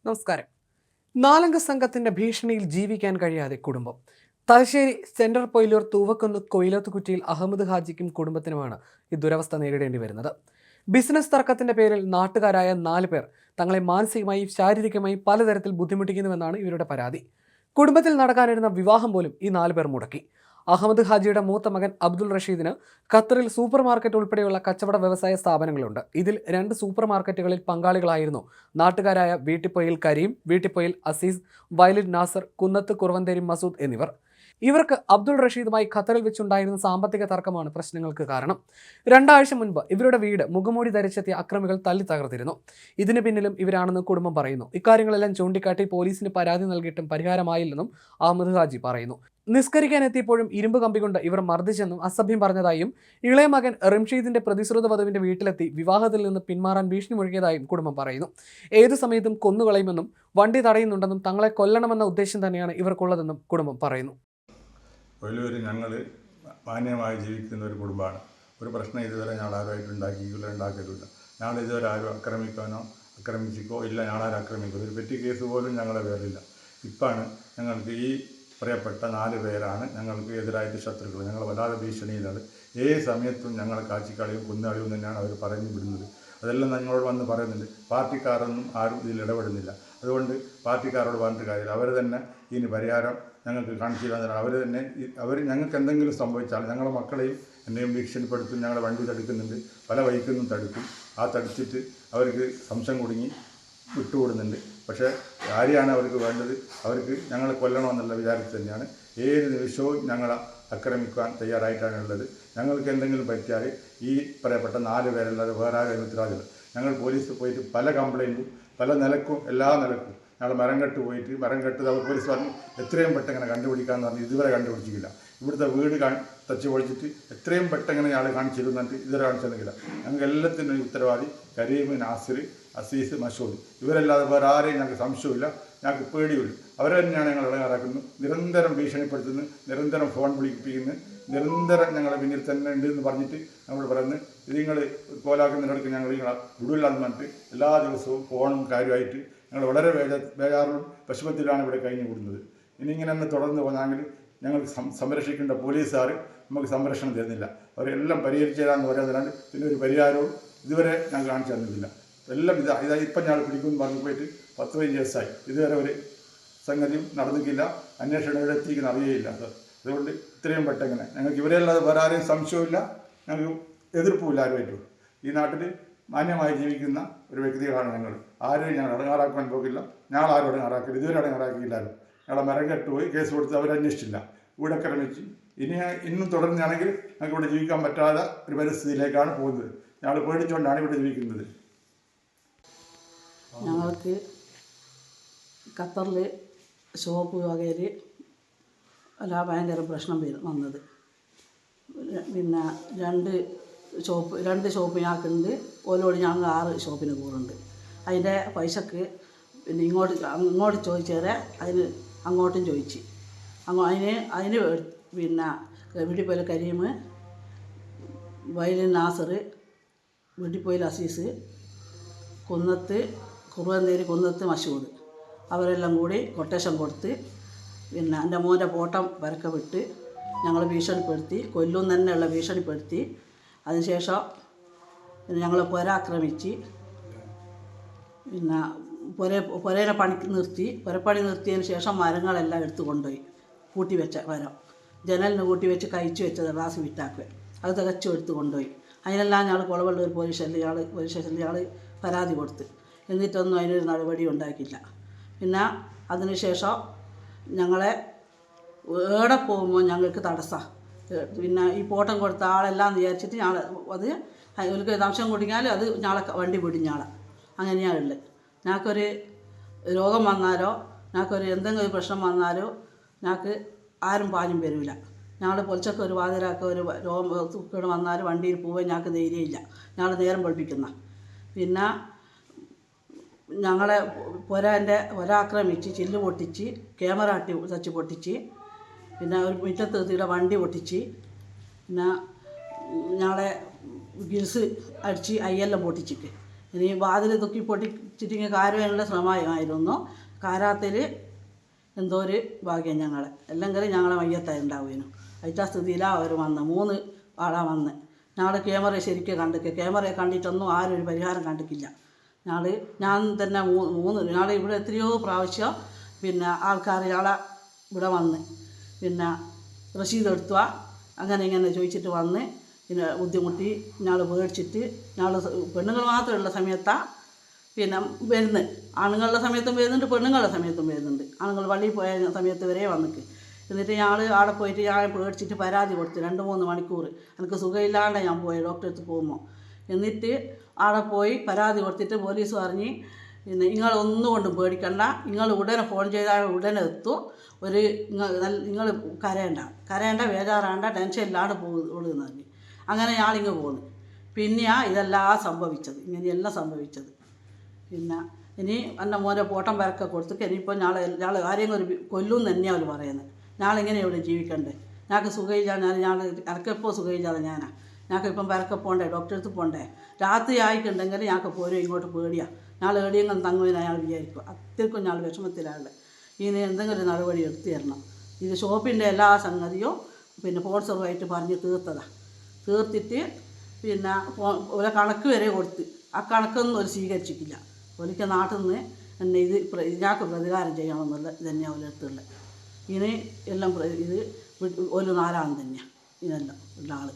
നമസ്കാരം. നാലംഗ സംഘത്തിന്റെ ഭീഷണിയിൽ ജീവിക്കാൻ കഴിയാതെ കുടുംബം. തലശ്ശേരി സെൻട്രൽ പൊയിലൂർ തൂവക്കുന്ന് കൊയിലത്തുകുറ്റിയിൽ അഹമ്മദ് ഹാജിക്കും കുടുംബത്തിനുമാണ് ഈ ദുരവസ്ഥ നേരിടേണ്ടി വരുന്നത്. ബിസിനസ് തർക്കത്തിന്റെ പേരിൽ നാട്ടുകാരായ 4 പേർ തങ്ങളെ മാനസികമായും ശാരീരികമായും പലതരത്തിൽ ബുദ്ധിമുട്ടിക്കുന്നുവെന്നാണ് ഇവരുടെ പരാതി. കുടുംബത്തിൽ നടക്കാനിരുന്ന വിവാഹം പോലും ഈ 4 പേർ മുടക്കി. അഹമ്മദ് ഹാജിയുടെ മൂത്ത മകൻ അബ്ദുൾ റഷീദിന് ഖത്തറിൽ സൂപ്പർ മാർക്കറ്റ് ഉൾപ്പെടെയുള്ള കച്ചവട വ്യവസായ സ്ഥാപനങ്ങളുണ്ട്. ഇതിൽ 2 സൂപ്പർ മാർക്കറ്റുകളിൽ പങ്കാളികളായിരുന്നു നാട്ടുകാരായ വീട്ടിപ്പൊയിൽ കരീം, വീട്ടിപ്പൊയിൽ അസീസ്, വയലിൻ നാസർ, കുന്നത്ത് കുറുവന്തേരി മസൂദ് എന്നിവർ. ഇവർക്ക് അബ്ദുൾ റഷീദുമായി ഖത്തറിൽ വെച്ചുണ്ടായിരുന്ന സാമ്പത്തിക തർക്കമാണ് പ്രശ്നങ്ങൾക്ക് കാരണം. 2 ആഴ്ച മുൻപ് ഇവരുടെ വീട് മുഖംമൂടി ധരിച്ചെത്തിയ അക്രമികൾ തല്ലി തകർത്തിരുന്നു. ഇതിന് പിന്നിലും ഇവരാണെന്ന് കുടുംബം പറയുന്നു. ഇക്കാര്യങ്ങളെല്ലാം ചൂണ്ടിക്കാട്ടി പോലീസിന് പരാതി നൽകിയിട്ടും പരിഹാരമായില്ലെന്നും അഹമ്മദ് ഹാജി പറയുന്നു. നിസ്കരിക്കാൻ എത്തിയപ്പോഴും ഇരുമ്പ് കമ്പി കൊണ്ട് ഇവർ മർദ്ദിച്ചെന്നും അസഭ്യം പറഞ്ഞതായും ഇളയ മകൻ റിംഷീദിന്റെ പ്രതിശ്രുത വധുവിന്റെ വീട്ടിലെത്തി വിവാഹത്തിൽ നിന്ന് പിന്മാറാൻ ഭീഷണി മുഴക്കിയതായും കുടുംബം പറയുന്നു. ഏതു സമയത്തും കൊന്നുകളയുമെന്നും വണ്ടി തടയുന്നുണ്ടെന്നും തങ്ങളെ കൊല്ലണമെന്ന ഉദ്ദേശം തന്നെയാണ് ഇവർക്കുള്ളതെന്നും കുടുംബം പറയുന്നു. ഞങ്ങൾ മാന്യമായി ജീവിക്കുന്ന ഒരു കുടുംബമാണ്. ഒരു പ്രശ്നം ഇതുവരെ ഞങ്ങൾ ആരുമായിട്ട് ഉണ്ടാക്കിയിട്ടില്ല. ഞങ്ങൾ ഇതുവരെ ആരും ആക്രമിച്ചിക്കോ ഇല്ല, ഞങ്ങളാരും ആക്രമിക്കോ ഒരു പെറ്റി കേസ് പോലും ഞങ്ങളുടെ പേരിലില്ല. ഇപ്പാണ് ഞങ്ങൾക്ക് ഈ പറയപ്പെട്ട 4 പേരാണ് ഞങ്ങൾക്ക് എതിരായിട്ട് ശത്രുക്കൾ. ഞങ്ങൾ വല്ലാതെ ഭീഷണിയിലാണ്. ഏത് സമയത്തും ഞങ്ങളെ കാച്ചിക്കളിയും കുന്നുകളിയും തന്നെയാണ് അവർ പറഞ്ഞു വിടുന്നത്. അതെല്ലാം ഞങ്ങളോട് വന്ന് പറയുന്നുണ്ട്. പാർട്ടിക്കാരൊന്നും ആരും ഇതിൽ ഇടപെടുന്നില്ല. അതുകൊണ്ട് പാർട്ടിക്കാരോട് പറഞ്ഞിട്ട് കാര്യമില്ല. അവർ തന്നെ ഇതിന് പരിഹാരം ഞങ്ങൾക്ക് കാണിച്ചു തരാൻ അവർ ഞങ്ങൾക്ക് എന്തെങ്കിലും സംഭവിച്ചാൽ ഞങ്ങളുടെ മക്കളെയും എന്നെയും ഭീഷണിപ്പെടുത്തും. ഞങ്ങളുടെ വണ്ടി തടുക്കുന്നുണ്ട്, പല വഴിക്കൊന്നും തടുക്കും. ആ തടുത്തിട്ട് അവർക്ക് സംശയം കുടുങ്ങി വിട്ടുകൊടുന്നുണ്ട്. പക്ഷേ ആരെയാണ് അവർക്ക് വേണ്ടത്? അവർക്ക് ഞങ്ങളെ കൊല്ലണമെന്നുള്ള വിചാരത്തിൽ തന്നെയാണ് ഏത് നിമിഷവും ഞങ്ങളെ ആക്രമിക്കാൻ തയ്യാറായിട്ടാണുള്ളത്. ഞങ്ങൾക്ക് എന്തെങ്കിലും പറ്റിയാൽ ഈ പറയപ്പെട്ട 4 പേരല്ലാതെ വേറെ ആരും ഉത്തരവാദില്ല. ഞങ്ങൾ പോലീസിൽ പോയിട്ട് പല കംപ്ലയിൻറ്റും പല നിലക്കും എല്ലാ നിലക്കും ഞങ്ങൾ മരം കെട്ട് അവർ പോലീസ് പറഞ്ഞു എത്രയും പെട്ടെന്ന് കണ്ടുപിടിക്കാമെന്ന് പറഞ്ഞ് ഇതുവരെ കണ്ടുപിടിച്ചിട്ടില്ല. ഇവിടുത്തെ വീട് തച്ച് പൊളിച്ചിട്ട് എത്രയും പെട്ടെന്ന് ഞങ്ങൾ കാണിച്ചിരുന്നിട്ട് ഇതുവരെ കാണിച്ചിരുന്നില്ല. ഞങ്ങൾക്ക് എല്ലാത്തിനും ഉത്തരവാദി കരീം, നാസിർ, അസീസ്, മസൂദ്. ഇവരല്ലാതെ വേറെ ആരെയും ഞങ്ങൾക്ക് സംശയമില്ല, ഞങ്ങൾക്ക് പേടിയില്ല. അവരെ തന്നെയാണ് ഞങ്ങൾ ഇടങ്ങാറാക്കുന്നത്. നിരന്തരം ഭീഷണിപ്പെടുത്തുന്നു, നിരന്തരം ഫോൺ വിളിപ്പിക്കുന്നു, നിരന്തരം ഞങ്ങളെ പിന്നിൽ തന്നെ ഉണ്ട് എന്ന് പറഞ്ഞിട്ട് നമ്മൾ പറയുന്നത് ഇത് നിങ്ങൾ കോലാക്കുന്നതിനടുക്ക് ഞങ്ങൾ നിങ്ങളെ വിടില്ല എന്ന് പറഞ്ഞിട്ട് എല്ലാ ദിവസവും ഫോണും കാര്യമായിട്ട് ഞങ്ങൾ വളരെ ബേജാറിലും വിഷമത്തിലാണ് ഇവിടെ കഴിഞ്ഞു കൂടുന്നത്. ഇനി ഇങ്ങനെ ഒന്ന് തുടർന്ന് പോകാമെങ്കിൽ ഞങ്ങൾ സംരക്ഷിക്കേണ്ട പോലീസുകാർ നമുക്ക് സംരക്ഷണം തരുന്നില്ല. അവരെല്ലാം പരിഹരിച്ചു തരാമെന്ന് പറയുന്നതിനാണ് പിന്നെ ഒരു പരിഹാരവും ഇതുവരെ ഞങ്ങൾ കാണിച്ചു തന്നിട്ടില്ല. എല്ലാം ഇപ്പം ഞങ്ങൾ പിടിക്കുമെന്ന് പറഞ്ഞു പോയിട്ട് 10-15 ദിവസമായി ഇതുവരെ ഒരു സംഗതിയും നടന്നിട്ടില്ല. അന്വേഷണം ഇവിടെ എത്തിക്കുന്ന അറിയയില്ല. അതുകൊണ്ട് ഇത്രയും പെട്ടെങ്ങനെ ഞങ്ങൾക്ക് ഇവരെല്ലാതെ വേറെ ആരെയും സംശയമില്ല, ഞങ്ങൾക്ക് എതിർപ്പുമില്ല ആരുമായിട്ടും. ഈ നാട്ടിൽ മാന്യമായി ജീവിക്കുന്ന ഒരു വ്യക്തികളാണ് ഞങ്ങൾ. ആരെയും ഞങ്ങൾ അടങ്ങാറാക്കാൻ പോകില്ല. ഞങ്ങൾ ആരും അടങ്ങാറാക്കില്ല, ഇതുവരെ അടങ്ങാറാക്കിയില്ലായിരുന്നു. ഞങ്ങളെ മരം കെട്ടുപോയി കേസ് കൊടുത്ത് അവരന്വേഷിച്ചില്ല, ഇവിടെ ആക്രമിച്ച്. ഇന്നും തുടർന്നാണെങ്കിൽ ഞങ്ങൾക്ക് ഇവിടെ ജീവിക്കാൻ പറ്റാത്ത ഒരു പരിസ്ഥിതിയിലേക്കാണ് പോകുന്നത്. ഞങ്ങൾ പേടിച്ചുകൊണ്ടാണ് ഇവിടെ ജീവിക്കുന്നത്. ഞങ്ങൾക്ക് ഖത്തറിൽ ഷോപ്പ് വകയിൽ ഭയങ്കര പ്രശ്നം വന്നത്. പിന്നെ 2 ഷോപ്പ് ഞങ്ങൾക്കുണ്ട്. ഓരോട് ഞങ്ങൾ 6 ഷോപ്പിന് കൂടുന്നുണ്ട്. അതിൻ്റെ പൈസക്ക് പിന്നെ ഇങ്ങോട്ട് ചോദിച്ചേരെ അതിന് അങ്ങോട്ടും ചോദിച്ച് അതിന് പിന്നെ വീട്ടിപ്പോയിൽ കരീം, വയലിൻ നാസർ, വീട്ടിപ്പോയിൽ അസീസ്, കുന്നത്ത് കുറുവന്തേരി മസൂദ് അവരെല്ലാം കൂടി കൊട്ടേഷൻ കൊടുത്ത് പിന്നെ എൻ്റെ മോൻ്റെ ഫോട്ടം വരക്ക വിട്ട് ഞങ്ങൾ ഭീഷണിപ്പെടുത്തി, കൊല്ലും തന്നെയുള്ള ഭീഷണിപ്പെടുത്തി. അതിനുശേഷം ഞങ്ങൾ പുര ആക്രമിച്ച് പിന്നെ പുരേനെ പുരപ്പണി നിർത്തിയതിന് ശേഷം മരങ്ങളെല്ലാം എടുത്തു കൊണ്ടുപോയി. കൂട്ടിവെച്ച മരം ജനലിന് കൂട്ടിവെച്ച് കഴിച്ചു വെച്ചത് ഗ്ലാസ് വിറ്റാക്കുക അത് തികച്ചും എടുത്ത് കൊണ്ടുപോയി. അതിനെല്ലാം ഞങ്ങൾ കുളവള്ളൂർ പോലീസ് സ്റ്റേഷനിൽ ഞങ്ങൾ പരാതി കൊടുത്ത്. എന്നിട്ടൊന്നും അതിനൊരു നടപടി ഉണ്ടാക്കിയില്ല. പിന്നെ അതിനുശേഷം ഞങ്ങളെ എവിടെ പോകുമ്പോൾ ഞങ്ങൾക്ക് തടസ്സമാണ്. പിന്നെ ഈ ഫോട്ടം കൊടുത്ത ആളെല്ലാം വിചാരിച്ചിട്ട് ഞങ്ങൾ അത് അവർക്ക് ദംശം കുടിക്കാലും അത് ഞങ്ങളെ വണ്ടി പിടിഞ്ഞാളെ അങ്ങനെയാണുള്ളത്. ഞങ്ങൾക്കൊരു രോഗം വന്നാലോ ഞങ്ങൾക്കൊരു എന്തെങ്കിലും ഒരു പ്രശ്നം വന്നാലോ ഞങ്ങൾക്ക് ആരും പാഞ്ഞും വരില്ല. ഞങ്ങൾ പൊളിച്ചൊക്കെ ഒരു വാതിരാക്ക ഒരു രോഗം വന്നാലും വണ്ടിയിൽ പോകാൻ ഞങ്ങൾക്ക് ധൈര്യമില്ല. ഞങ്ങൾ നേരം പഠിപ്പിക്കുന്ന. പിന്നെ ഞങ്ങളെ ഒരാക്രമിച്ച് ചില്ല് പൊട്ടിച്ച്, ക്യാമറ തച്ച് പൊട്ടിച്ച്, പിന്നെ ഒരു മുറ്റത്തെത്തിയുടെ വണ്ടി പൊട്ടിച്ച്, പിന്നെ ഞങ്ങളെ ഗിൽസ് അടിച്ച് അയ്യെല്ലാം പൊട്ടിച്ചിട്ട് ഇനി വാതിൽ തുക്കി പൊട്ടിച്ചിട്ടിങ്ങനെ കാരുവാനുള്ള ശ്രമമായിരുന്നു. കാരാത്തിൽ എന്തോ ഒരു ഭാഗ്യം ഞങ്ങളെ അല്ലെങ്കിൽ ഞങ്ങളെ മയ്യത്തായി ഉണ്ടാവുകയും അതിൻ്റെ സ്ഥിതിയിലാണ് അവർ വന്ന് 3 ആളാ വന്ന്. ഞങ്ങൾ ക്യാമറ ശരിക്കും കണ്ടിക്കുക. ക്യാമറയെ കണ്ടിട്ടൊന്നും ആരും ഒരു പരിഹാരം കണ്ടിട്ടില്ല. ഞാൻ തന്നെ ഞങ്ങൾ ഇവിടെ എത്രയോ പ്രാവശ്യം പിന്നെ ആൾക്കാർ ഞങ്ങളെ ഇവിടെ വന്ന് പിന്നെ റസീദ് എടുത്തുക അങ്ങനെ ഇങ്ങനെ ചോദിച്ചിട്ട് വന്ന് പിന്നെ ബുദ്ധിമുട്ടി ഞങ്ങൾ മേടിച്ചിട്ട് ഞങ്ങൾ പെണ്ണുങ്ങൾ മാത്രമുള്ള സമയത്താണ് പിന്നെ വരുന്നത്. ആണുങ്ങളുടെ സമയത്തും വരുന്നുണ്ട്, പെണ്ണുങ്ങളുടെ സമയത്തും വരുന്നുണ്ട്. ആണുങ്ങൾ പള്ളിയിൽ പോയ സമയത്ത് വരെ വന്നിക്ക്. എന്നിട്ട് ഞങ്ങൾ അവിടെ പോയിട്ട് ഞാൻ പേടിച്ചിട്ട് പരാതി കൊടുത്തു 2-3 മണിക്കൂർ. എനിക്ക് സുഖമില്ലാണ്ട് ഞാൻ പോയി ഡോക്ടറെ അടുത്ത് പോകുമ്പോൾ. എന്നിട്ട് അവിടെ പോയി പരാതി കൊടുത്തിട്ട് പോലീസ് പറഞ്ഞ് പിന്നെ നിങ്ങളൊന്നും കൊണ്ടും പേടിക്കണ്ട, നിങ്ങൾ ഉടനെ ഫോൺ ചെയ്താൽ ഉടനെ എത്തും. നിങ്ങൾ കരയണ്ട ബേജാറാണ്ട ടെൻഷൻ ഇല്ലാണ്ട് പോകുന്നു പറഞ്ഞ്. അങ്ങനെ ഞാളിങ്ങ് പോന്നു. പിന്നെയാണ് ഇതെല്ലാം സംഭവിച്ചത്, ഇങ്ങനെയെല്ലാം സംഭവിച്ചത്. പിന്നെ ഇനി എൻ്റെ മോനെ പോട്ടം വരക്കെ കൊടുത്തിട്ട് ഇനിയിപ്പോൾ ഞാൾ ആരെയും ഒരു കൊല്ലും തന്നെയാണ് അവർ പറയുന്നത്. ഞാളിങ്ങനെ ഇവിടെ ജീവിക്കണ്ടേ? ഞങ്ങൾക്ക് സുഖമില്ല, എനിക്കെപ്പോൾ സുഖമില്ലാതെ ഞങ്ങൾക്കിപ്പം വരക്കെ പോകണ്ടേ, ഡോക്ടറെ അടുത്ത് പോകണ്ടേ? രാത്രി ആയിട്ടുണ്ടെങ്കിൽ ഞങ്ങൾക്ക് പോരും ഇങ്ങോട്ട് പേടിയാണ്. ഞങ്ങൾ എവിടെയെങ്കിലും തങ്ങുമെന്ന് അയാൾ വിചാരിക്കും. അത്രയ്ക്കും ഞങ്ങൾ വിഷമത്തിലാണ്. ഇനി എന്തെങ്കിലും ഒരു നടപടി എടുത്തു തരണം. ഇത് ഷോപ്പിൻ്റെ എല്ലാ സംഗതിയും പിന്നെ സ്പോൺസറുമായിട്ട് പറഞ്ഞ് തീർത്തിട്ട് പിന്നെ ഒരു കണക്ക് വരെ കൊടുത്ത് ആ കണക്കൊന്നും ഒരു സ്വീകരിച്ചിട്ടില്ല. ഒരിക്കൽ നാട്ടിൽ നിന്ന് എന്നെ ഞങ്ങൾക്ക് പ്രതികാരം ചെയ്യണമെന്നുള്ള ഇതന്നെയാണ് ഓരോരുത്തരുള്ളത്. ഇനി എല്ലാം ഇത് ഒരു 4 ആൾ തന്നെയാണ് ഇതിനെല്ലാം ഉള്ള ആൾ.